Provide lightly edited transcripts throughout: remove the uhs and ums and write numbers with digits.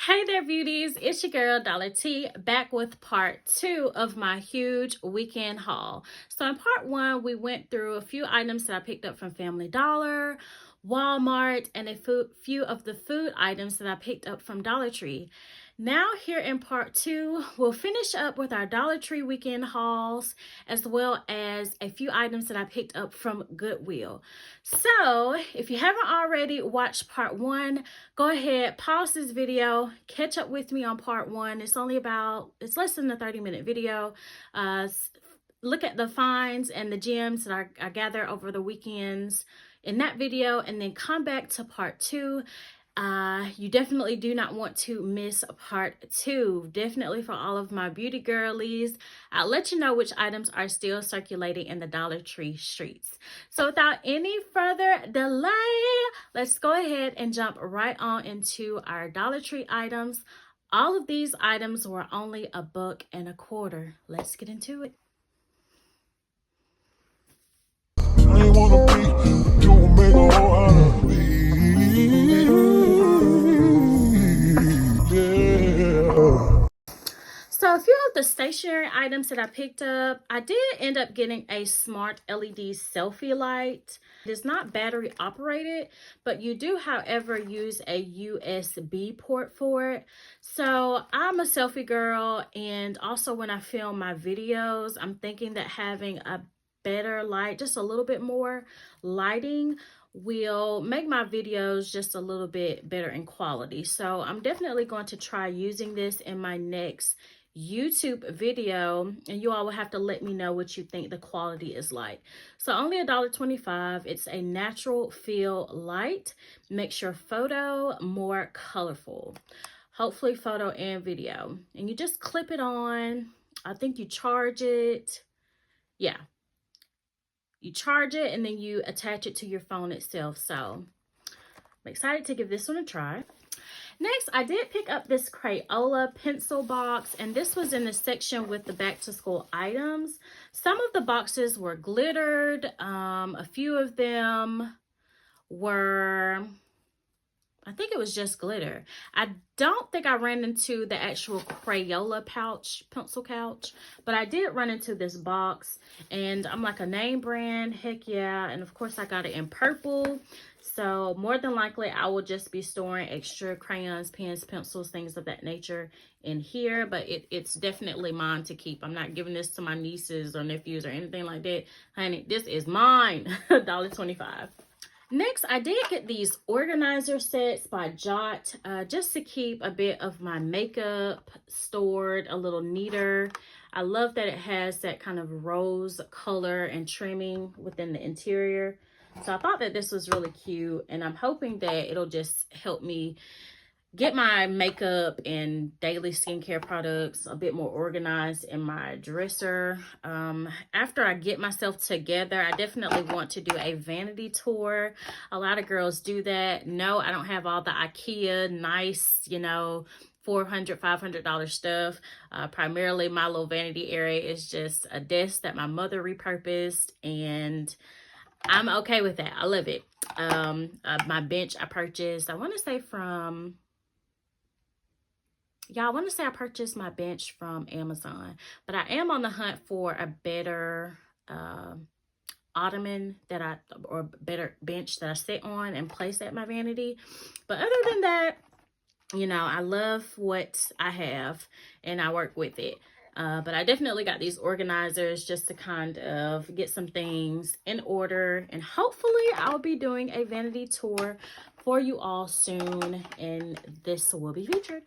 Hey there, beauties. It's your girl, DOLLA, back with part 2 of my huge weekend haul. So in part 1, we went through a few items that I picked up from Family Dollar, Walmart, and a few of the food items that I picked up from Dollar Tree. Now here in part 2, we'll finish up with our Dollar Tree weekend hauls, as well as a few items that I picked up from Goodwill. So if you haven't already watched part 1, go ahead, pause this video, catch up with me on part 1. It's less than a 30-minute video. Look at the finds and the gems that I gather over the weekends in that video, and then come back to part 2. You definitely do not want to miss part 2. Definitely for all of my beauty girlies, I'll let you know which items are still circulating in the Dollar Tree streets. So without any further delay, let's go ahead and jump right on into our Dollar Tree items. All of these items were only $1.25. Let's get into it. I ain't wanna be, you make a whole out of me. So a few of the stationery items that I picked up, I did end up getting a smart LED selfie light. It is not battery operated, but you do, however, use a USB port for it. So I'm a selfie girl, and also when I film my videos, I'm thinking that having a better light, just a little bit more lighting, will make my videos just a little bit better in quality. So I'm definitely going to try using this in my next YouTube video, and you all will have to let me know what you think the quality is like. So only $1.25. It's a natural feel light, makes your photo more colorful, hopefully photo and video. And you just clip it on. I think you charge it. Yeah, you charge it and then you attach it to your phone itself. So I'm excited to give this one a try. Next, I did pick up this Crayola pencil box, and this was in the section with the back to school items. Some of the boxes were glittered. A few of them were, I think it was just glitter. I don't think I ran into the actual Crayola pencil pouch, but I did run into this box, and I'm like, a name brand, heck yeah. And of course I got it in purple. So more than likely I will just be storing extra crayons, pens, pencils, things of that nature in here, but it's definitely mine to keep. I'm not giving this to my nieces or nephews or anything like that. Honey, this is mine. $1.25. Next, I did get these organizer sets by Jot, just to keep a bit of my makeup stored a little neater. I love that it has that kind of rose color and trimming within the interior. So I thought that this was really cute, and I'm hoping that it'll just help me get my makeup and daily skincare products a bit more organized in my dresser. After I get myself together, I definitely want to do a vanity tour. A lot of girls do that. No, I don't have all the IKEA nice, $400, $500 stuff. Primarily my little vanity area is just a desk that my mother repurposed, and I'm okay with that. I love it. My bench I purchased, I want to say I purchased my bench from Amazon, but I am on the hunt for a better ottoman or better bench that I sit on and place at my vanity. But other than that, I love what I have and I work with it. But I definitely got these organizers just to kind of get some things in order, and hopefully I'll be doing a vanity tour for you all soon, and this will be featured.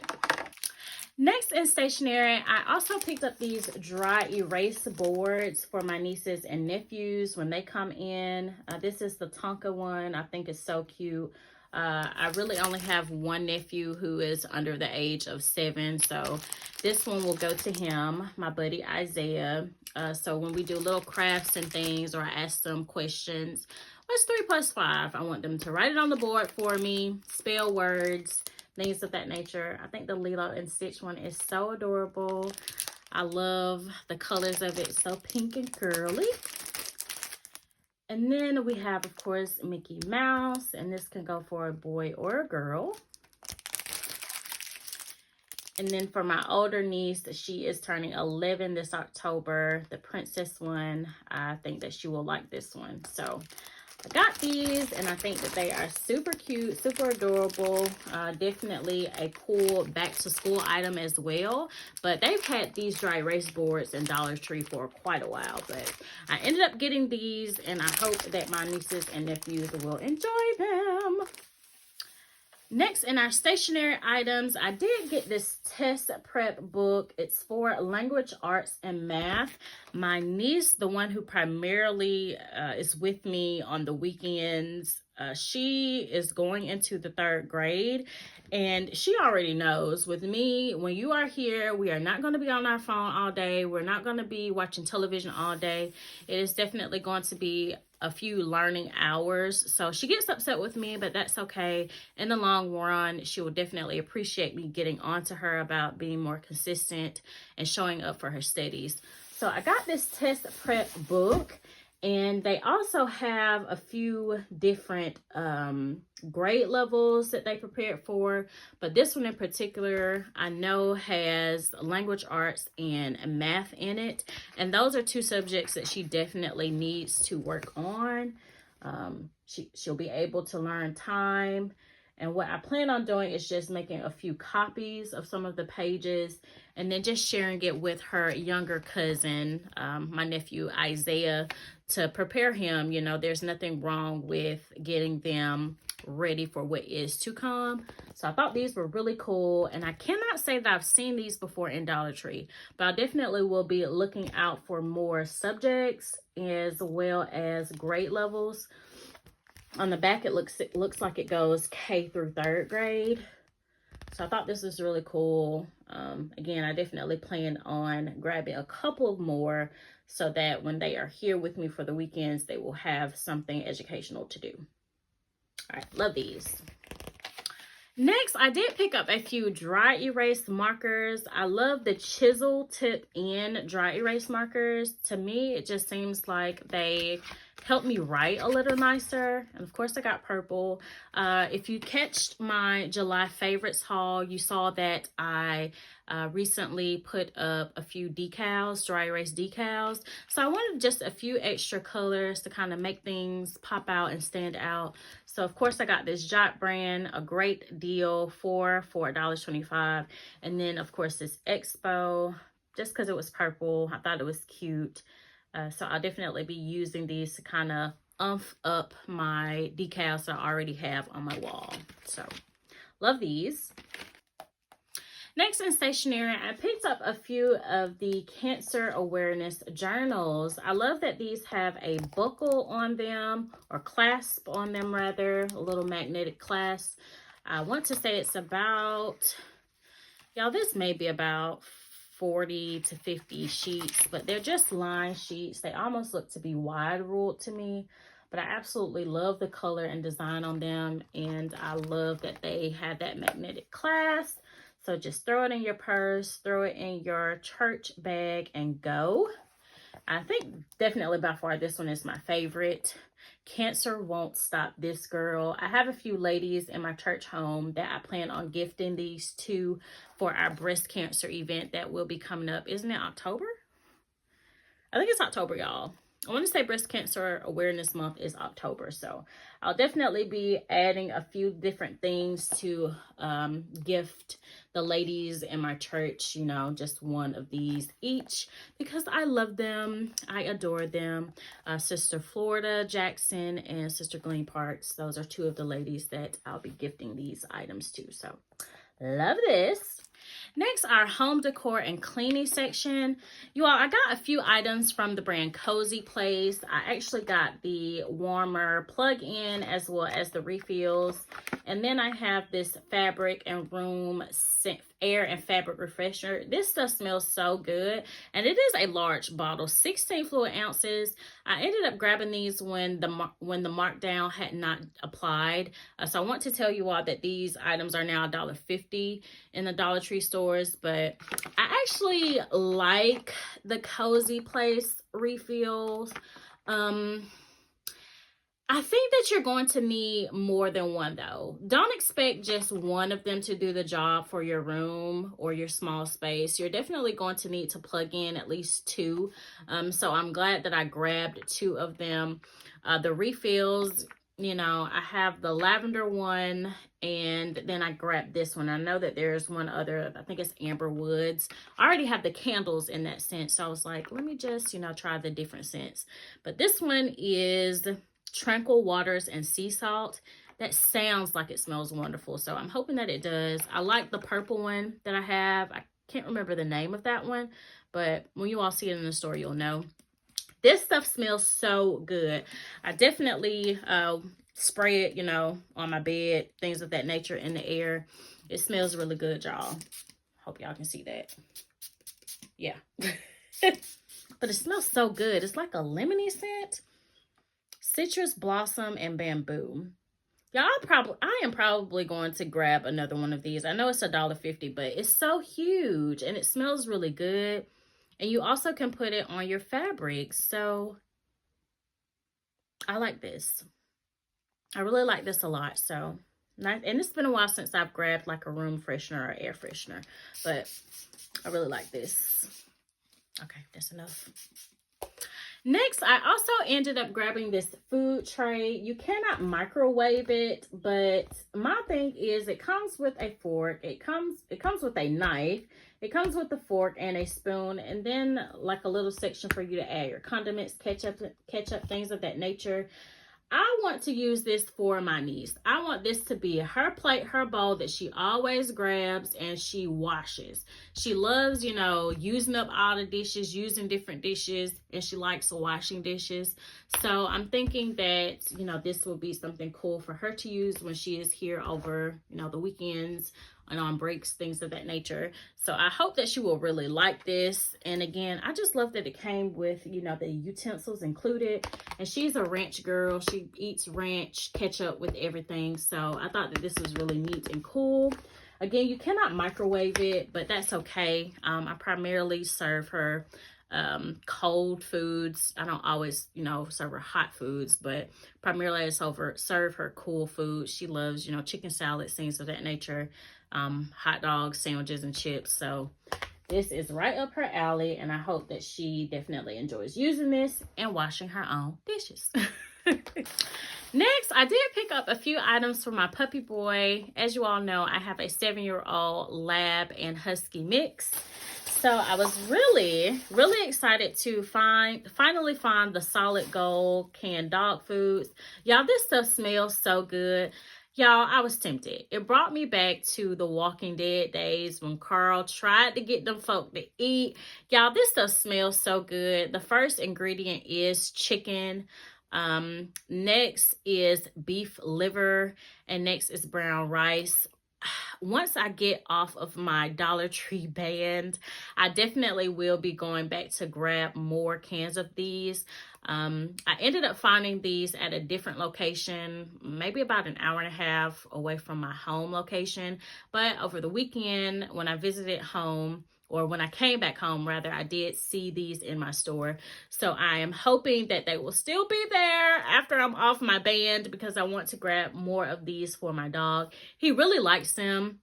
Next in stationery, I also picked up these dry erase boards for my nieces and nephews when they come in. This is the Tonka one. I think it's so cute. I really only have one nephew who is under the age of 7, so this one will go to him, my buddy Isaiah. So when we do little crafts and things, or I ask them questions, what's 3 plus 5? I want them to write it on the board for me, spell words, things of that nature. I think the Lilo and Stitch one is so adorable. I love the colors of it, so pink and girly. And then we have, of course, Mickey Mouse, and this can go for a boy or a girl. And then for my older niece, she is turning 11 this October. The princess one, I think that she will like this one. So I got these, and I think that they are super cute, super adorable. Definitely a cool back-to-school item as well. But they've had these dry erase boards in Dollar Tree for quite a while. But I ended up getting these, and I hope that my nieces and nephews will enjoy them. Next, in our stationery items, I did get this test prep book. It's for language arts and math. My niece, the one who primarily is with me on the weekends, she is going into the 3rd grade, and she already knows with me, when you are here, we are not going to be on our phone all day. We're not going to be watching television all day. It is definitely going to be a few learning hours. So she gets upset with me, but that's okay. In the long run, she will definitely appreciate me getting on to her about being more consistent and showing up for her studies. So I got this test prep book, and they also have a few different grade levels that they prepared for. But this one in particular, I know has language arts and math in it. And those are 2 subjects that she definitely needs to work on. She'll be able to learn time. And what I plan on doing is just making a few copies of some of the pages and then just sharing it with her younger cousin, my nephew Isaiah, to prepare him. You know, there's nothing wrong with getting them ready for what is to come. So I thought these were really cool, and I cannot say that I've seen these before in Dollar Tree, but I definitely will be looking out for more subjects as well as grade levels. On the back, it looks like it goes K through 3rd grade. So I thought this was really cool. Again, I definitely plan on grabbing a couple more so that when they are here with me for the weekends, they will have something educational to do. All right, love these. Next, I did pick up a few dry erase markers. I love the chisel tip in dry erase markers. To me, it just seems like they help me write a little nicer. And of course, I got purple. If you catched my July favorites haul, you saw that I recently put up a few decals, dry erase decals. So I wanted just a few extra colors to kind of make things pop out and stand out. So of course I got this Jot brand, a great deal for $1.25. And then of course this Expo, just because it was purple, I thought it was cute. So I'll definitely be using these to kind of umph up my decals that I already have on my wall. So love these. Next in stationery, I picked up a few of the cancer awareness journals. I love that these have a buckle on them, or clasp on them rather, a little magnetic clasp. I want to say it's about, y'all, this may be about 40 to 50 sheets, but they're just line sheets. They almost look to be wide ruled to me, but I absolutely love the color and design on them, and I love that they have that magnetic clasp. So just throw it in your purse, throw it in your church bag, and go. I think definitely by far this one is my favorite. Cancer won't stop this girl. I have a few ladies in my church home that I plan on gifting these to for our breast cancer event that will be coming up. Isn't it October? I think it's October, y'all. I want to say Breast Cancer Awareness Month is October, so I'll definitely be adding a few different things to gift the ladies in my church, you know, just one of these each, because I love them. I adore them. Sister Florida Jackson and Sister Glenn Parks, those are 2 of the ladies that I'll be gifting these items to, so love this. Next, our home decor and cleaning section. You all, I got a few items from the brand Cozy Place. I actually got the warmer plug-in as well as the refills. And then I have this fabric and room air and fabric refresher. This stuff smells so good, and it is a large bottle, 16 fluid ounces. I ended up grabbing these when the markdown had not applied. So I want to tell you all that these items are now $1.50 in the Dollar Tree stores, but I actually like the Cozy Place refills. I think that you're going to need more than one though. Don't expect just one of them to do the job for your room or your small space. You're definitely going to need to plug in at least two. So I'm glad that I grabbed two of them. The refills, you know, I have the lavender one and then I grabbed this one. I know that there's one other, I think it's Amber Woods. I already have the candles in that scent. So I was like, let me just, you know, try the different scents. But this one is Tranquil Waters and Sea Salt. That sounds like it smells wonderful, so I'm hoping that it does. I like the purple one that I have. I can't remember the name of that one, but when you all see it in the store, you'll know. This stuff smells so good. I definitely spray it, you know, on my bed, things of that nature, in the air. It smells really good, y'all. Hope y'all can see that. Yeah. But it smells so good. It's like a lemony scent. Citrus blossom and bamboo. Y'all, I am probably going to grab another one of these. I know it's $1.50, but it's so huge and it smells really good. And you also can put it on your fabric. So I like this. I really like this a lot. So nice. And it's been a while since I've grabbed like a room freshener or air freshener, but I really like this. Okay, that's enough. Next, I also ended up grabbing this food tray. You cannot microwave it, but my thing is it comes with a fork. It comes with a knife. It comes with a fork and a spoon, and then like a little section for you to add your condiments, ketchup, things of that nature. I want to use this for my niece. I want this to be her plate, her bowl that she always grabs and she washes. She loves, you know, using up all the dishes, using different dishes, and she likes washing dishes. So I'm thinking that, you know, this will be something cool for her to use when she is here over, you know, the weekends and on breaks, things of that nature. So I hope that she will really like this. And again, I just love that it came with, you know, the utensils included. And she's a ranch girl. She eats ranch ketchup with everything. So I thought that this was really neat and cool. Again, you cannot microwave it, but that's okay. I primarily serve her cold foods. I don't always, you know, serve her hot foods, but primarily I serve her cool food. She loves, you know, chicken salad, things of that nature, hot dogs, sandwiches, and chips. So this is right up her alley, and I hope that she definitely enjoys using this and washing her own dishes. Next, I did pick up a few items for my puppy boy. As you all know, I have a 7-year-old lab and husky mix. So I was really excited to finally find the Solid Gold canned dog foods. Y'all, this stuff smells so good. Y'all, I was tempted. It brought me back to the Walking Dead days when Carl tried to get them folk to eat. Y'all, this stuff smells so good. The first ingredient is chicken. Next is beef liver. And next is brown rice. Once I get off of my Dollar Tree band, I definitely will be going back to grab more cans of these. I ended up finding these at a different location, maybe about an hour and a half away from my home location. But over the weekend, when I visited home, or when I came back home, rather, I did see these in my store. So I am hoping that they will still be there after I'm off my band, because I want to grab more of these for my dog. He really likes them.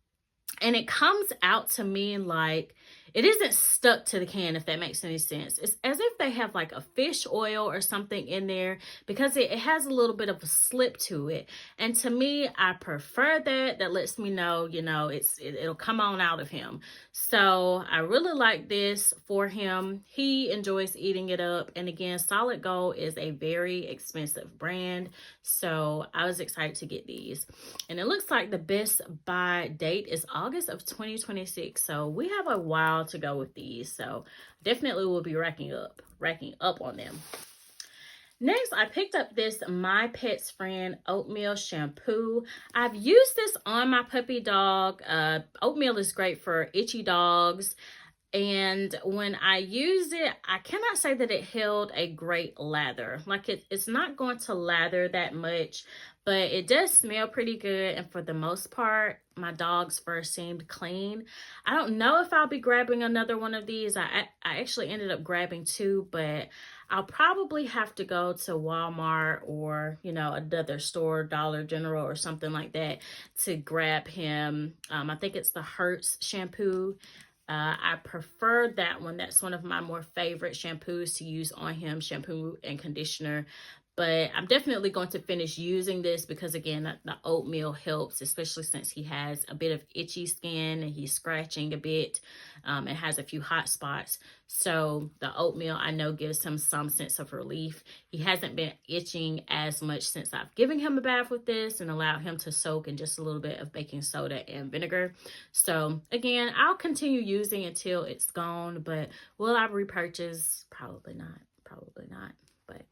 And it comes out to me like it isn't stuck to the can, if that makes any sense. It's as if they have like a fish oil or something in there, because it has a little bit of a slip to it. And to me, I prefer that. That lets me know, you know, it'll come on out of him. So I really like this for him. He enjoys eating it up. And again, Solid Gold is a very expensive brand. So I was excited to get these. And it looks like the best buy date is August of 2026. So we have a while to go with these. So definitely will be racking up on them. Next, I picked up this My Pet's Friend oatmeal shampoo. I've used this on my puppy dog. Oatmeal is great for itchy dogs. And when I used it, I cannot say that it held a great lather. Like it's not going to lather that much, but it does smell pretty good. And for the most part, my dog's fur seemed clean. I don't know if I'll be grabbing another one of these. I actually ended up grabbing two, but I'll probably have to go to Walmart or, you know, another store, Dollar General or something like that to grab him. I think it's the Hertz shampoo. I prefer that one. That's one of my more favorite shampoos to use on him, shampoo and conditioner. But I'm definitely going to finish using this because, again, the oatmeal helps, especially since he has a bit of itchy skin and he's scratching a bit and has a few hot spots. So the oatmeal, I know, gives him some sense of relief. He hasn't been itching as much since I've given him a bath with this and allowed him to soak in just a little bit of baking soda and vinegar. So, again, I'll continue using until it's gone. But will I repurchase? Probably not. Probably not. But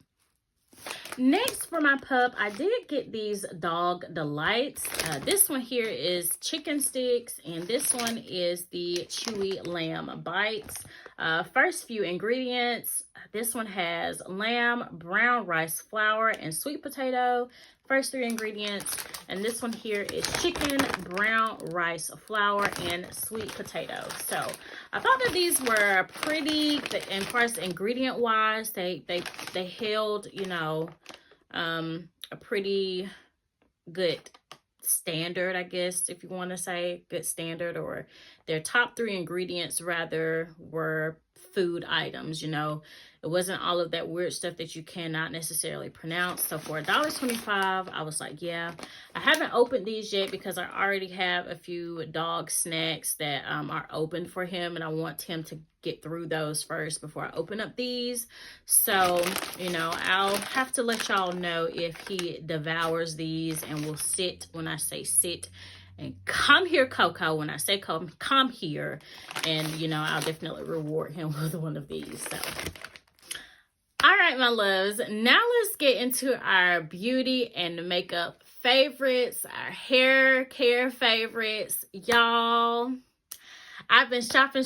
next for my pup, I did get these Dog Delights. This one here is chicken sticks, and this one is the Chewy Lamb Bites. First few ingredients, this one has lamb, brown rice flour, and sweet potato. First three ingredients. And this one here is chicken, brown rice flour, and sweet potato. So I thought that these were pretty, and far as ingredient wise, they held, you know, a pretty good standard, I guess, if you want to say good standard, or their top three ingredients rather were food items. You know, it wasn't all of that weird stuff that you cannot necessarily pronounce. So for $1.25, I was like, yeah. I haven't opened these yet because I already have a few dog snacks that are open for him, and I want him to get through those first before I open up these. So, you know, I'll have to let y'all know if he devours these and will sit. When I say sit, and come here, Coco. When I say come here. And, you know, I'll definitely reward him with one of these. So, all right, my loves. Now let's get into our beauty and makeup favorites, our hair care favorites. Y'all, I've been shopping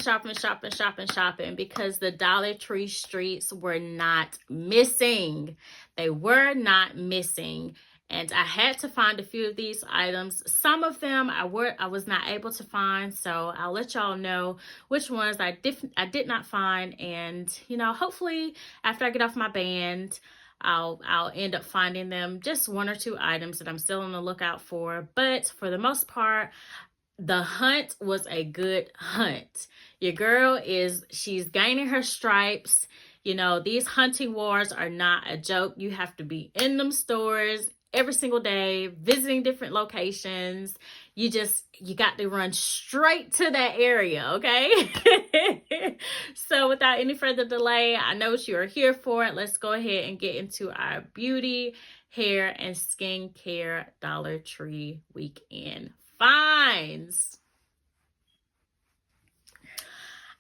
because the Dollar Tree streets were not missing. They were not missing. And I had to find a few of these items. Some of them I was not able to find. So I'll let y'all know which ones I did not find. And, you know, hopefully after I get off my band, I'll end up finding them. Just one or two items that I'm still on the lookout for. But for the most part, the hunt was a good hunt. Your girl she's gaining her stripes. You know, these hunting wars are not a joke. You have to be in them stores every single day, visiting different locations. You got to run straight to that area, okay? So without any further delay, I know what you are here for. Let's go ahead and get into our beauty, hair, and skincare Dollar Tree weekend finds.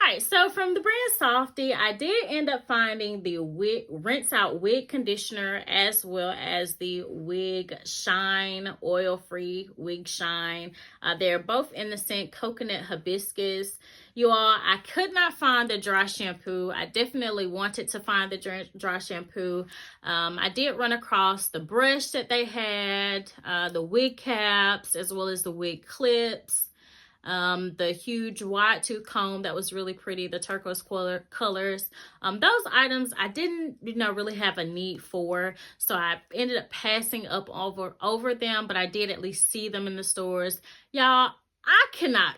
All right, so from the brand Softy, I did end up finding the Rinse Out Wig Conditioner as well as the Wig Shine, oil-free Wig Shine. They're both in the scent Coconut Hibiscus. You all, I could not find the dry shampoo. I definitely wanted to find the dry shampoo. I did run across the brush that they had, the wig caps, as well as the wig clips. The huge wide tooth comb that was really pretty, the turquoise colors. Those items I didn't, really have a need for, so I ended up passing up over them, but I did at least see them in the stores. Y'all, I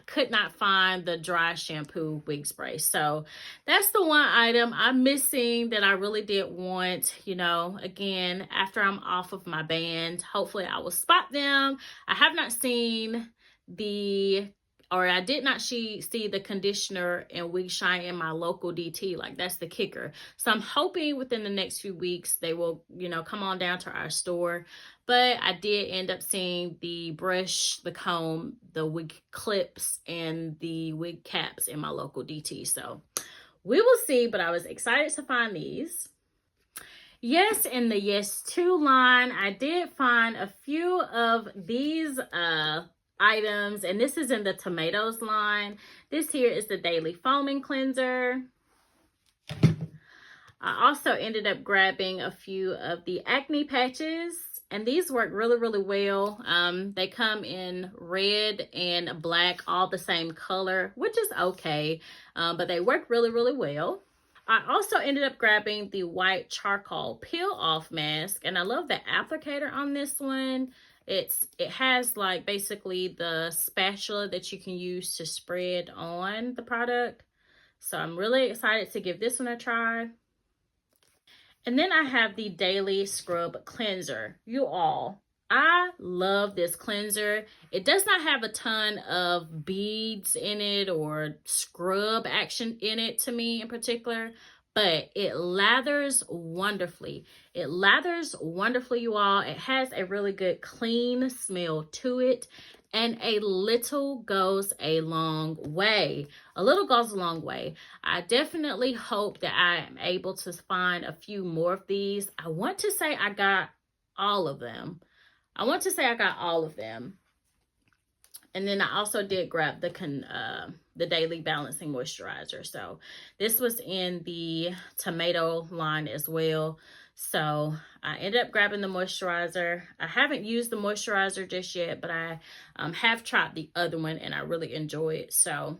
could not find the dry shampoo wig spray. So that's the one item I'm missing that I really did want. Again, after I'm off of my band, hopefully I will spot them. I have not seen I did not see the conditioner and wig shine in my local DT. Like, that's the kicker. So I'm hoping within the next few weeks they will, come on down to our store. But I did end up seeing the brush, the comb, the wig clips, and the wig caps in my local DT. So we will see, but I was excited to find these. Yes, in the Yes To line, I did find a few of these items, and this is in the tomatoes line. This here is the daily foaming cleanser. I also ended up grabbing a few of the acne patches, and these work really, really well. They come in red and black, all the same color, which is okay, but they work really, really well. I also ended up grabbing the white charcoal peel off mask, and I love the applicator on this one. It has like basically the spatula that you can use to spread on the product. So I'm really excited to give this one a try. And then I have the Daily Scrub Cleanser. You all, I love this cleanser. It does not have a ton of beads in it or scrub action in it to me in particular, but it lathers wonderfully. It lathers wonderfully, you all. It has a really good clean smell to it, and a little goes a long way. A little goes a long way. I definitely hope that I am able to find a few more of these. I want to say I got all of them. And then I also did grab the Daily Balancing Moisturizer. So this was in the tomato line as well. So I ended up grabbing the moisturizer. I haven't used the moisturizer just yet, but I have tried the other one and I really enjoy it. So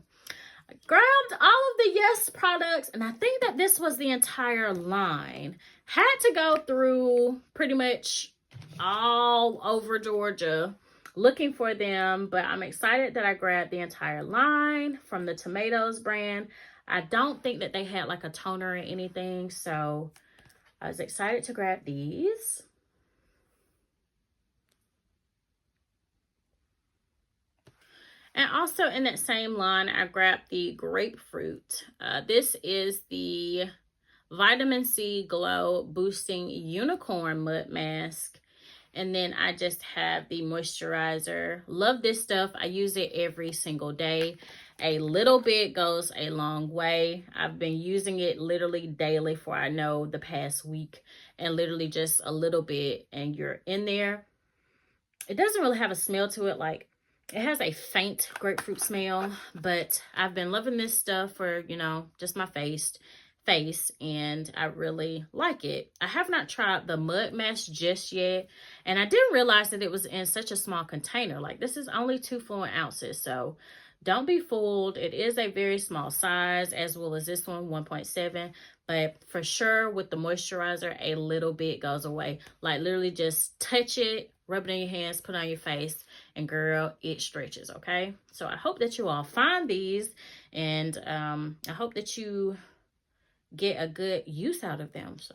I grabbed all of the Yes products, and I think that this was the entire line. Had to go through pretty much all over Georgia looking for them, but I'm excited that I grabbed the entire line from the Tomatoes brand. I don't think that they had like a toner or anything, so I was excited to grab these. And also in that same line, I grabbed the grapefruit. This is the Vitamin C Glow Boosting Unicorn Mud Mask. And then I just have the moisturizer. Love this stuff. I use it every single day. A little bit goes a long way. I've been using it literally daily for I know the past week. And literally just a little bit and you're in there. It doesn't really have a smell to it. Like, it has a faint grapefruit smell. But I've been loving this stuff for, you know, just my face, and I really like it. I have not tried the mud mask just yet, and I didn't realize that it was in such a small container. Like, this is only 2 fluid ounces, so don't be fooled. It is a very small size, as well as this one, 1.7, but for sure with the moisturizer, a little bit goes away. Like, literally just touch it, rub it in your hands, put it on your face, and girl, it stretches. Okay, so I hope that you all find these, and I hope that you get a good use out of them. So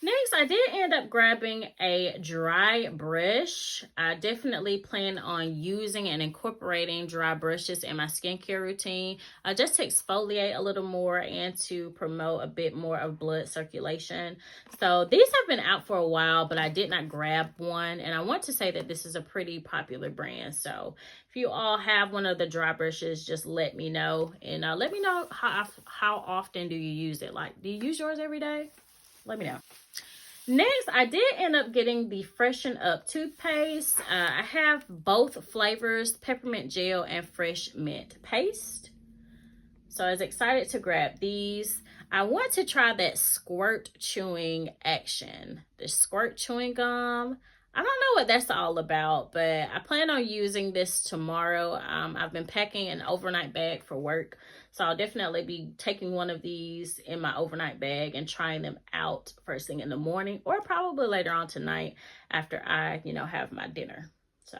next, I did end up grabbing a dry brush. I definitely plan on using and incorporating dry brushes in my skincare routine, just to exfoliate a little more and to promote a bit more of blood circulation. So these have been out for a while, but I did not grab one, and I want to say that this is a pretty popular brand. So if you all have one of the dry brushes, just let me know, and let me know how often do you use it. Like, do you use yours every day? Let me know. Next, I did end up getting the Freshen Up toothpaste. I have both flavors, peppermint gel and fresh mint paste. So I was excited to grab these. I want to try that squirt chewing action. The squirt chewing gum. I don't know what that's all about, but I plan on using this tomorrow. I've been packing an overnight bag for work, so I'll definitely be taking one of these in my overnight bag and trying them out first thing in the morning, or probably later on tonight after I, have my dinner. So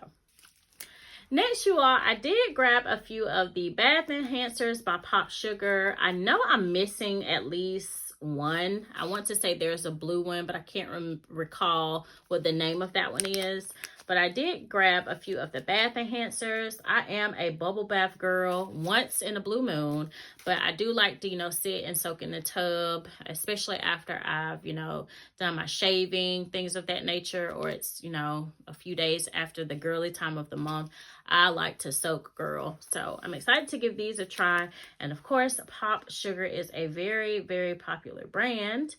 next, you all, I did grab a few of the bath enhancers by Pop Sugar. I know I'm missing at least one. I want to say there's a blue one, but I can't recall what the name of that one is. But I did grab a few of the bath enhancers. I am a bubble bath girl once in a blue moon, but I do like to, sit and soak in the tub, especially after I've, done my shaving, things of that nature, or it's, a few days after the girly time of the month. I like to soak, girl. So I'm excited to give these a try. And of course, Pop Sugar is a very, very popular brand.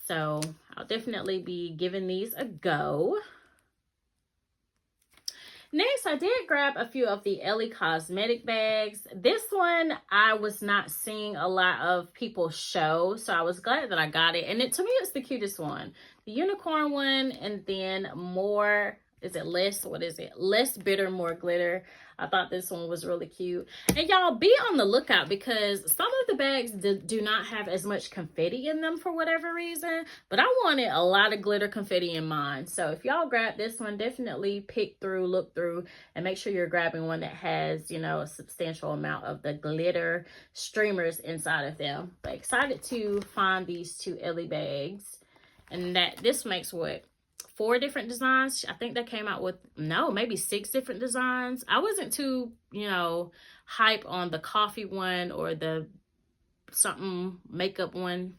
So I'll definitely be giving these a go. Next, I did grab a few of the Ellie cosmetic bags. This one, I was not seeing a lot of people show, so I was glad that I got it. And to me, it's the cutest one. The unicorn one, and then more, is it less? What is it? Less bitter, more glitter. I thought this one was really cute. And y'all, be on the lookout because some of the bags do not have as much confetti in them for whatever reason. But I wanted a lot of glitter confetti in mine. So if y'all grab this one, definitely pick through, look through, and make sure you're grabbing one that has, you know, a substantial amount of the glitter streamers inside of them. But excited to find these two Ellie bags. And that this makes what? 4 different designs. I think they came out with, no, maybe 6 different designs. I wasn't too, you know, hype on the coffee one or the something makeup one.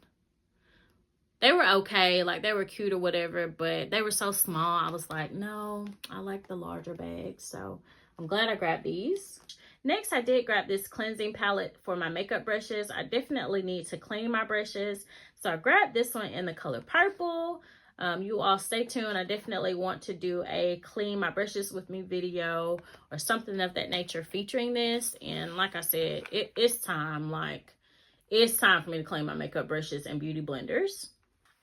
They were okay, like they were cute or whatever, but they were so small. I was like, no, I like the larger bags. So I'm glad I grabbed these. Next, I did grab this cleansing palette for my makeup brushes. I definitely need to clean my brushes. So I grabbed this one in the color purple. You all stay tuned. I definitely want to do a clean my brushes with me video or something of that nature featuring this. And like I said, it's time. Like, it's time for me to clean my makeup brushes and beauty blenders.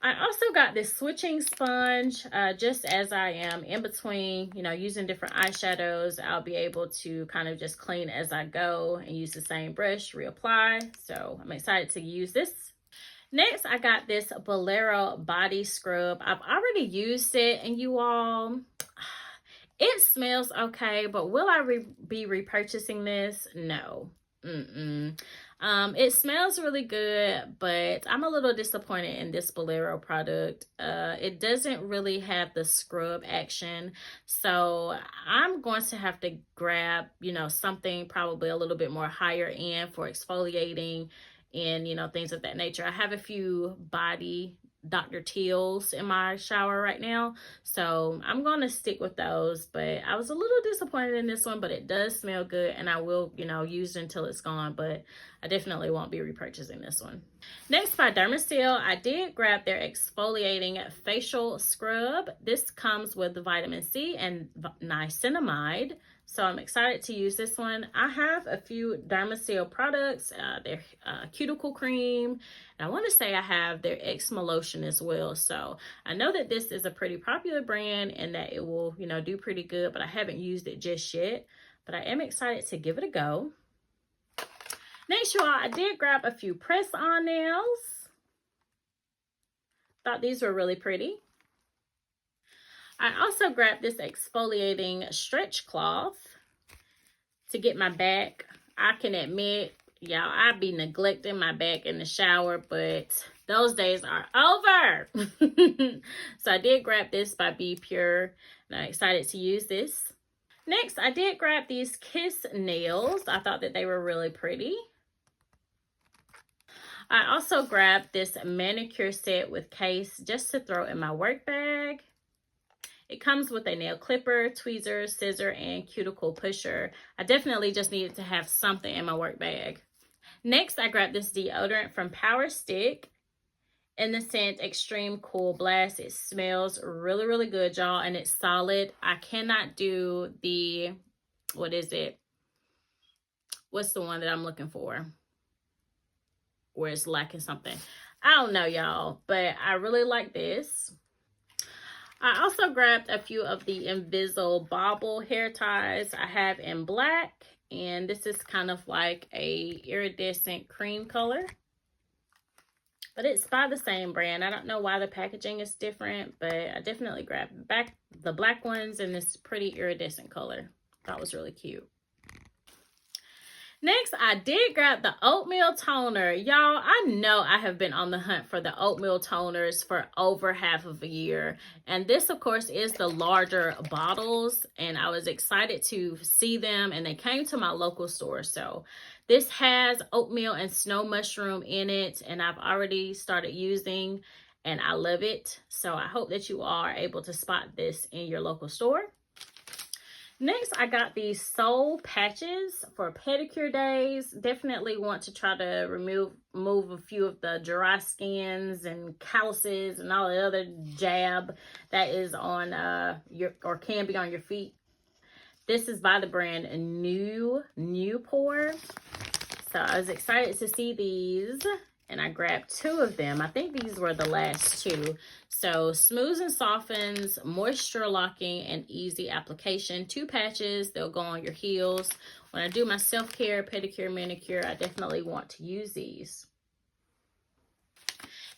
I also got this switching sponge, just as I am in between, you know, using different eyeshadows. I'll be able to kind of just clean as I go and use the same brush, reapply. So I'm excited to use this. Next, I got this Bolero body scrub. I've already used it, and you all, it smells okay, but will I be repurchasing this? No. It smells really good, but I'm a little disappointed in this Bolero product. It doesn't really have the scrub action, so I'm going to have to grab, you know, something probably a little bit more higher end for exfoliating and, you know, things of that nature. I have a few body Dr. Teal's in my shower right now, so I'm going to stick with those. But I was a little disappointed in this one, but it does smell good, and I will, you know, use it until it's gone, but I definitely won't be repurchasing this one. Next, by Dermasil, I did grab their exfoliating facial scrub. This comes with vitamin C and niacinamide. So I'm excited to use this one. I have a few Dermasil products, their cuticle cream, and I want to say I have their eczema lotion as well. So I know that this is a pretty popular brand and that it will, you know, do pretty good, but I haven't used it just yet. But I am excited to give it a go. Next, y'all, I did grab a few press-on nails. Thought these were really pretty. I also grabbed this exfoliating stretch cloth to get my back. I can admit, y'all, I be neglecting my back in the shower, but those days are over. So I did grab this by Be Pure, and I'm excited to use this. Next, I did grab these Kiss nails. I thought that they were really pretty. I also grabbed this manicure set with case just to throw in my work bag. It comes with a nail clipper, tweezers, scissor, and cuticle pusher. I definitely just needed to have something in my work bag. Next, I grabbed this deodorant from Power Stick in the scent Extreme Cool Blast. It smells really, really good, y'all, and it's solid. I cannot do the, what is it? What's the one that I'm looking for? Where it's lacking something. I don't know, y'all, but I really like this. I also grabbed a few of the Invisalign bobble hair ties I have in black, and this is kind of like a iridescent cream color, but it's by the same brand. I don't know why the packaging is different, but I definitely grabbed the black ones in this pretty iridescent color. That was really cute. Next, I did grab the oatmeal toner. Y'all, I know I have been on the hunt for the oatmeal toners for over half of a year. And this, of course, is the larger bottles. And I was excited to see them, and they came to my local store. So this has oatmeal and snow mushroom in it, and I've already started using, and I love it. So I hope that you all are able to spot this in your local store. Next, I got these Soul Patches for pedicure days. Definitely want to try to remove a few of the dry skins and calluses and all the other jab that is on or can be on your feet. This is by the brand New Pour. So I was excited to see these, and I grabbed 2 of them. I think these were the last 2. So smooths and softens, moisture locking, and easy application. 2 patches, they'll go on your heels. When I do my self-care, pedicure, manicure, I definitely want to use these.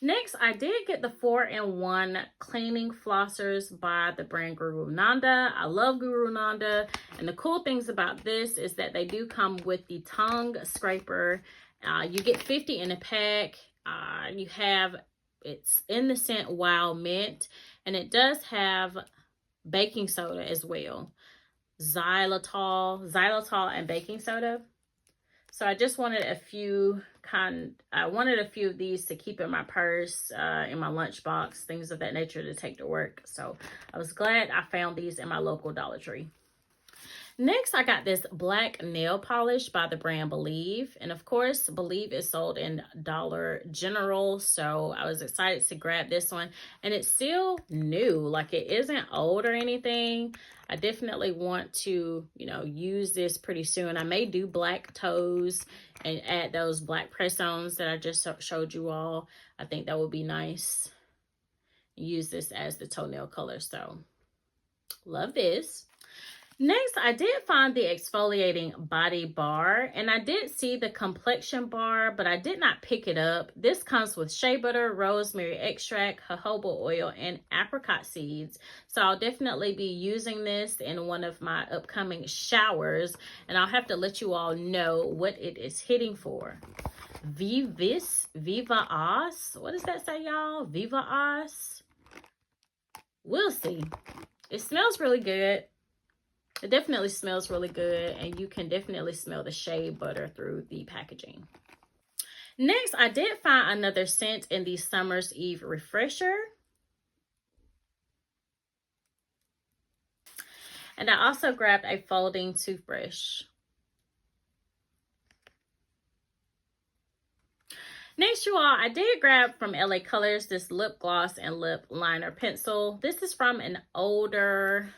Next, I did get the 4-in-1 cleaning flossers by the brand Guru Nanda. I love Guru Nanda, and the cool things about this is that they do come with the tongue scraper. You get 50 in a pack. It's in the scent Wild Mint, and it does have baking soda as well. Xylitol and baking soda. So I just wanted a few of these to keep in my purse, in my lunchbox, things of that nature to take to work. So I was glad I found these in my local Dollar Tree. Next, I got this black nail polish by the brand Believe. And of course, Believe is sold in Dollar General. So I was excited to grab this one. And it's still new. Like, it isn't old or anything. I definitely want to, use this pretty soon. I may do black toes and add those black press-ons that I just showed you all. I think that would be nice. Use this as the toenail color. So, love this. Next, I did find the exfoliating body bar, and I did see the complexion bar, but I did not pick it up. This comes with shea butter, rosemary extract, jojoba oil, and apricot seeds. So I'll definitely be using this in one of my upcoming showers, and I'll have to let you all know what it is hitting for. Viva Os. What does that say, y'all? Viva Os. We'll see. It smells really good. It definitely smells really good, and you can definitely smell the shea butter through the packaging. Next, I did find another scent in the Summer's Eve Refresher. And I also grabbed a folding toothbrush. Next, you all, I did grab from LA Colors this lip gloss and lip liner pencil. This is from an older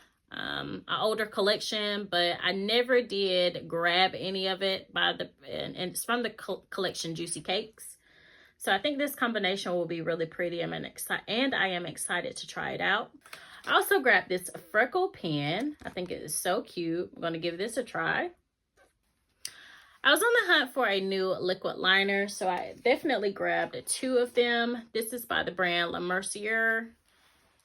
collection, but I never did grab any of it and it's from the collection Juicy Cakes. So I think this combination will be really pretty, and I am excited to try it out. I also grabbed this freckle pen. I think it is so cute. I'm going to give this a try. I was on the hunt for a new liquid liner, so I definitely grabbed 2 of them. This is by the brand La Mercier,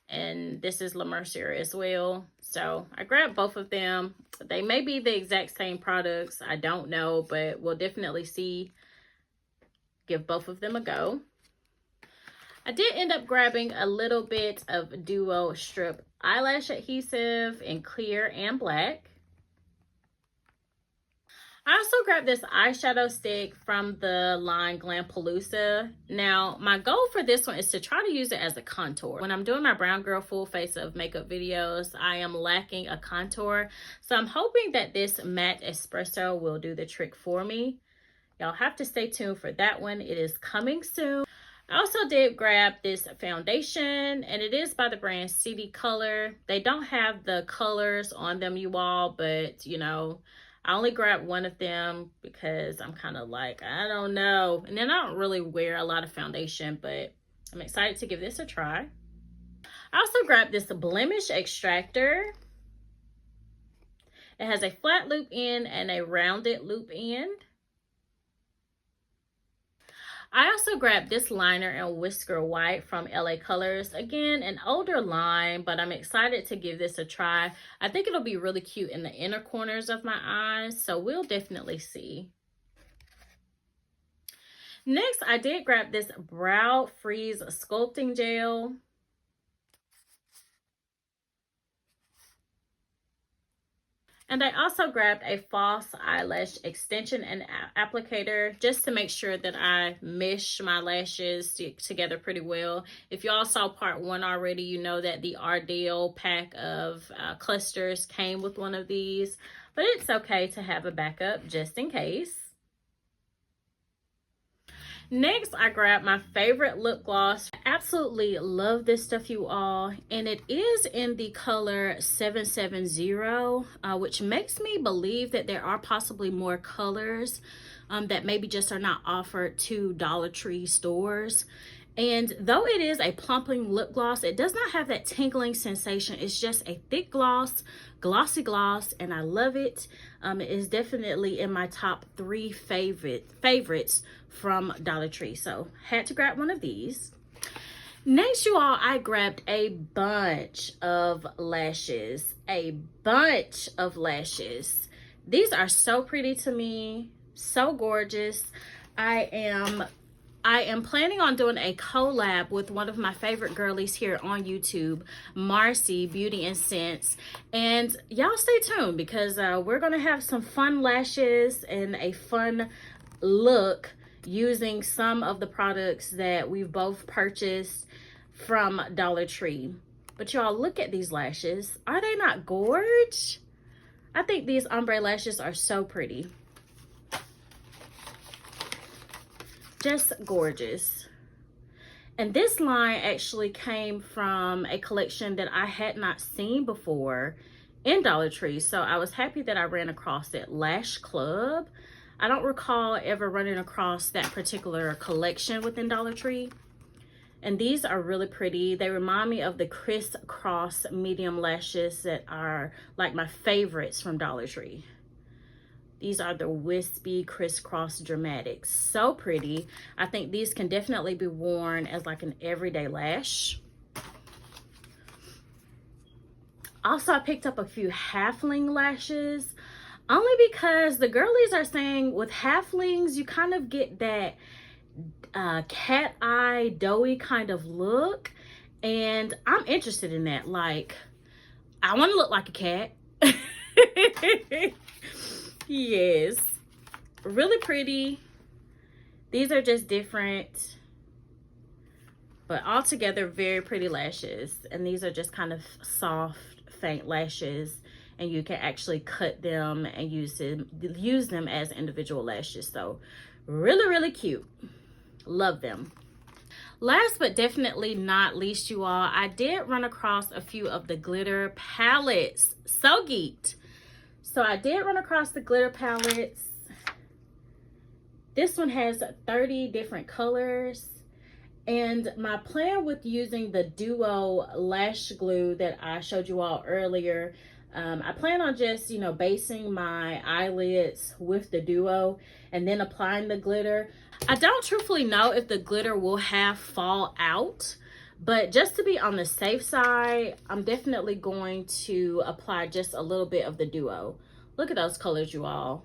and this is La Mercier as well. So I grabbed both of them. They may be the exact same products. I don't know, but we'll definitely see. Give both of them a go. I did end up grabbing a little bit of Duo Strip Eyelash Adhesive in clear and black. I also grabbed this eyeshadow stick from the line Glampalooza. Now, my goal for this one is to try to use it as a contour. When I'm doing my brown girl full face of makeup videos, I am lacking a contour. So I'm hoping that this matte espresso will do the trick for me. Y'all have to stay tuned for that one. It is coming soon. I also did grab this foundation, and it is by the brand CD Color. They don't have the colors on them, you all, but I only grabbed one of them because I'm kind of like, I don't know. And then I don't really wear a lot of foundation, but I'm excited to give this a try. I also grabbed this blemish extractor. It has a flat loop end and a rounded loop end. I also grabbed this liner in Whisker White from LA Colors. Again, an older line, but I'm excited to give this a try. I think it'll be really cute in the inner corners of my eyes, so we'll definitely see. Next, I did grab this Brow Freeze Sculpting Gel. And I also grabbed a false eyelash extension and applicator just to make sure that I mesh my lashes together pretty well. If y'all saw part 1 already, you know that the Ardell pack of clusters came with one of these. But it's okay to have a backup just in case. Next, I grabbed my favorite lip gloss. I absolutely love this stuff, you all, and it is in the color 770, which makes me believe that there are possibly more colors that maybe just are not offered to Dollar Tree stores. And though it is a plumping lip gloss, it does not have that tingling sensation. It's just a thick gloss, glossy gloss, and I love it. It is definitely in my top 3 favorites from Dollar Tree. So had to grab one of these. Next, you all, I grabbed a bunch of lashes. A bunch of lashes. These are so pretty to me. So gorgeous. I am planning on doing a collab with one of my favorite girlies here on YouTube, Marcy Beauty and Scents. And y'all stay tuned because we're going to have some fun lashes and a fun look using some of the products that we've both purchased from Dollar Tree. But y'all, look at these lashes. Are they not gorge? I think these ombre lashes are so pretty. Just gorgeous. And this line actually came from a collection that I had not seen before in Dollar Tree. So I was happy that I ran across it. Lash Club. I don't recall ever running across that particular collection within Dollar Tree. And these are really pretty. They remind me of the crisscross medium lashes that are like my favorites from Dollar Tree. These are the wispy crisscross dramatics. So pretty. I think these can definitely be worn as like an everyday lash. Also, I picked up a few halfling lashes. Only because the girlies are saying with halflings, you kind of get that cat eye, doughy kind of look. And I'm interested in that. Like, I want to look like a cat. Yes, really pretty. These are just different, but altogether very pretty lashes. And these are just kind of soft, faint lashes, and you can actually cut them and use them as individual lashes. So really cute. Love them. Last but definitely not least, you all, I did run across a few of the glitter palettes. So geeked. So I did run across the glitter palettes. This one has 30 different colors. And my plan with using the Duo lash glue that I showed you all earlier, I plan on just, basing my eyelids with the Duo and then applying the glitter. I don't truthfully know if the glitter will have fall out. But just to be on the safe side, I'm definitely going to apply just a little bit of the Duo. Look at those colors, you all.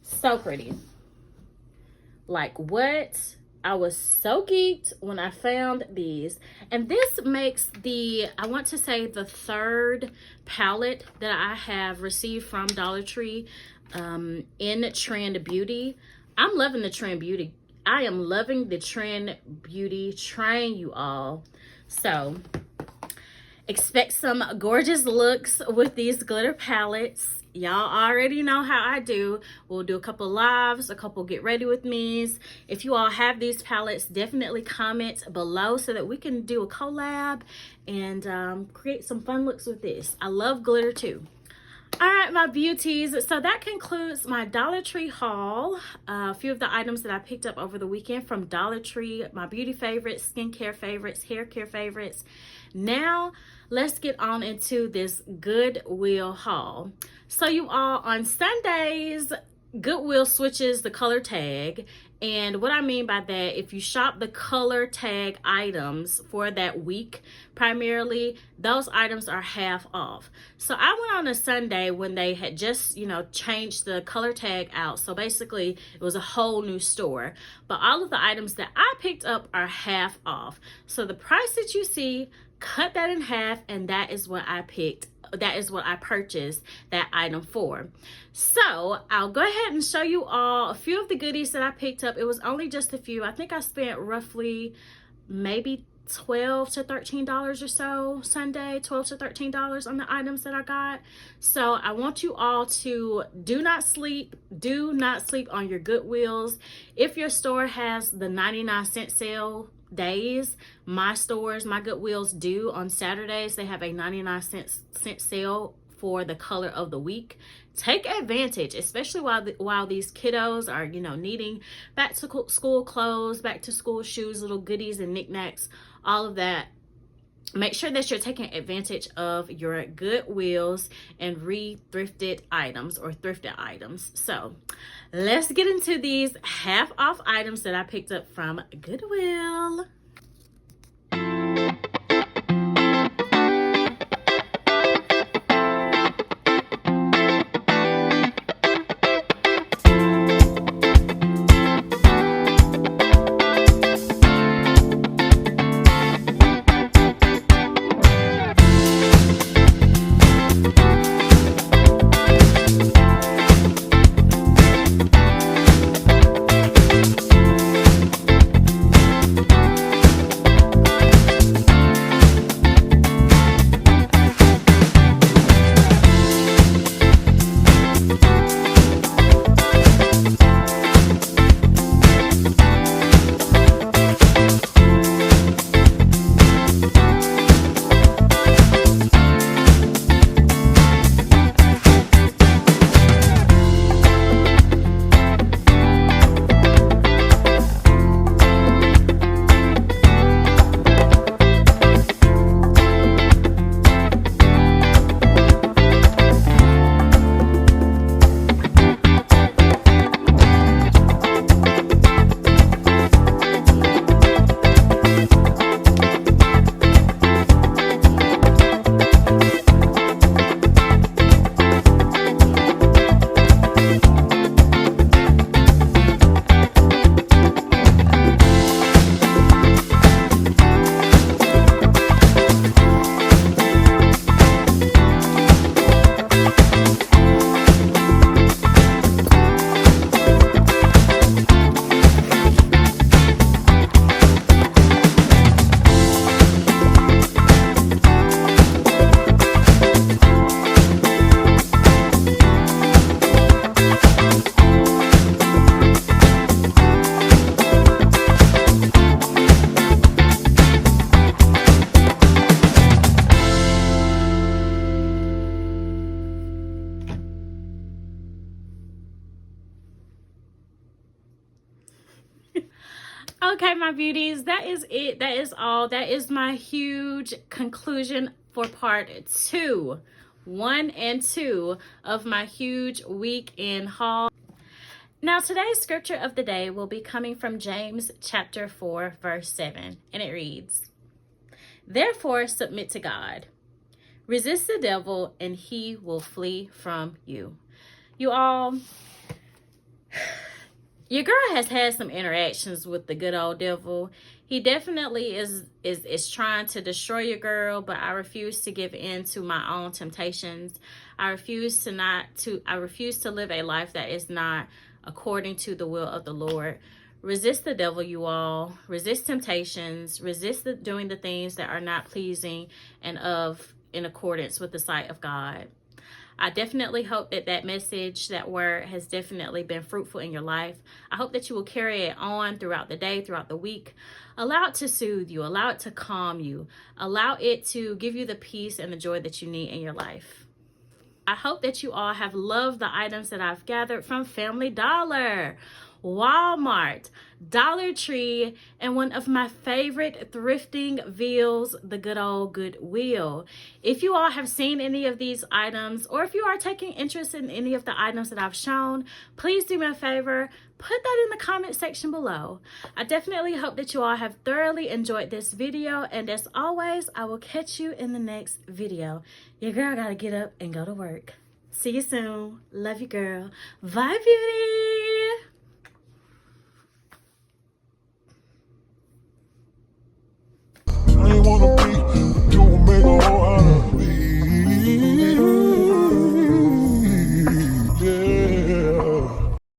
So pretty. Like what? I was so geeked when I found these. And this makes I want to say the 3rd palette that I have received from Dollar Tree in Trend Beauty. I'm loving the Trend Beauty. I am loving the Trend Beauty train, you all. So expect some gorgeous looks with these glitter palettes. Y'all already know how I do. We'll do a couple lives, a couple get ready with me's. If you all have these palettes, definitely comment below so that we can do a collab and create some fun looks with this. I love glitter too. All right, my beauties, so that concludes my Dollar Tree haul. A few of the items that I picked up over the weekend from Dollar Tree, my beauty favorites, skincare favorites, hair care favorites. Now let's get on into this Goodwill haul. So you all, on Sundays, Goodwill switches the color tag. And what I mean by that, if you shop the color tag items for that week, primarily, those items are half off. So I went on a Sunday when they had just, changed the color tag out. So basically, it was a whole new store. But all of the items that I picked up are half off. So the price that you see, cut that in half, and that is what I picked. That is what I purchased that item for. So I'll go ahead and show you all a few of the goodies that I picked up. It was only just a few. I think I spent roughly maybe $12 to $13 or so Sunday, $12 to $13 on the items that I got. So I want you all to do not sleep on your Goodwills. If your store has the 99-cent sale days, my Goodwills do on Saturdays. They have a 99-cent sale for the color of the week. Take advantage, especially while these kiddos are, you know, needing back to school clothes, back to school shoes, little goodies and knickknacks, all of that. Make sure that you're taking advantage of your Goodwills and thrifted items. So let's get into these half off items that I picked up from Goodwill. Okay, my beauties, that is it. That is all. That is my huge conclusion for part 1 and 2 of my huge weekend haul. Now, today's scripture of the day will be coming from James chapter 4, verse 7, and it reads, "Therefore, submit to God. Resist the devil, and he will flee from you." You all, your girl has had some interactions with the good old devil. He definitely is trying to destroy your girl, but I refuse to give in to my own temptations. I refuse to live a life that is not according to the will of the Lord. Resist the devil, you all. Resist temptations. Resist doing the things that are not pleasing and in accordance with the sight of God. I definitely hope that message, that word has definitely been fruitful in your life. I hope that you will carry it on throughout the day, throughout the week. Allow it to soothe you. Allow it to calm you. Allow it to give you the peace and the joy that you need in your life. I hope that you all have loved the items that I've gathered from Family Dollar, Walmart, Dollar Tree, and one of my favorite thrifting villas, the good old Goodwill. If you all have seen any of these items, or if you are taking interest in any of the items that I've shown, please do me a favor, put that in the comment section below. I definitely hope that you all have thoroughly enjoyed this video, and as always, I will catch you in the next video. Your girl gotta get up and go to work. See you soon. Love you, girl. Bye, beauty.